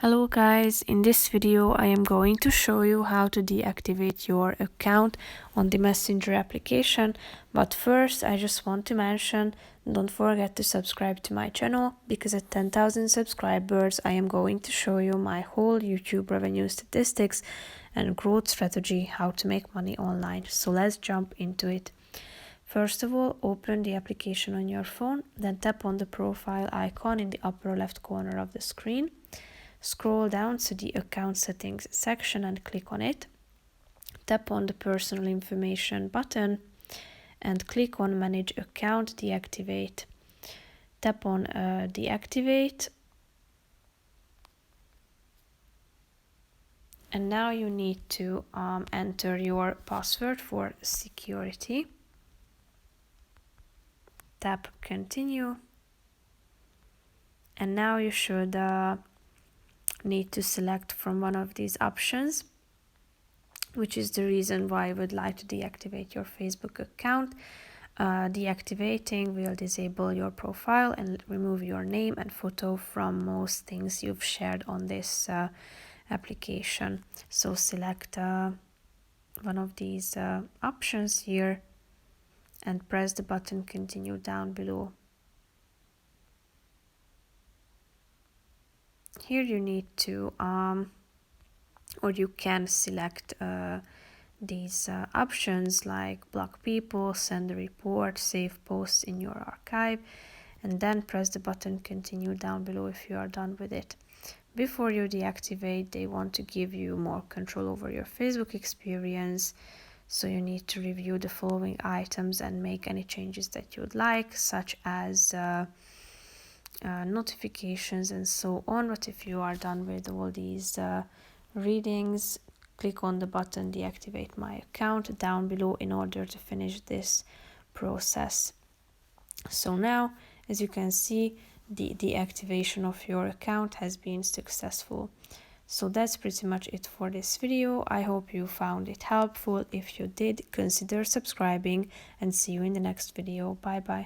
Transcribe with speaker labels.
Speaker 1: Hello guys, in this video I am going to show you how to deactivate your account on the Messenger application, but first I just want to mention, don't forget to subscribe to my channel, because at 10,000 subscribers I am going to show you my whole YouTube revenue statistics and growth strategy, how to make money online. So let's jump into it. First of all, open the application on your phone, then tap on the profile icon in the upper left corner of the screen. Scroll down to the account settings section and click on it. Tap on the personal information button and click on manage account deactivate. Tap on deactivate. And now you need to enter your password for security. Tap continue. And now you should need to select from one of these options, which is the reason why I would like to deactivate your Facebook account. Deactivating will disable your profile and remove your name and photo from most things you've shared on this application. So select one of these options here and press the button continue down below. Here you need to or you can select these options like block people, send a report, save posts in your archive, and then press the button continue down below if you are done with it. Before you deactivate, they want to give you more control over your Facebook experience, so you need to review the following items and make any changes that you would like, such as notifications and so on. But if you are done with all these readings, click on the button deactivate my account down below in order to finish this process. So now, as you can see, the deactivation of your account has been successful. So that's pretty much it for this video. I hope you found it helpful. If you did, consider subscribing, and see you in the next video. Bye bye.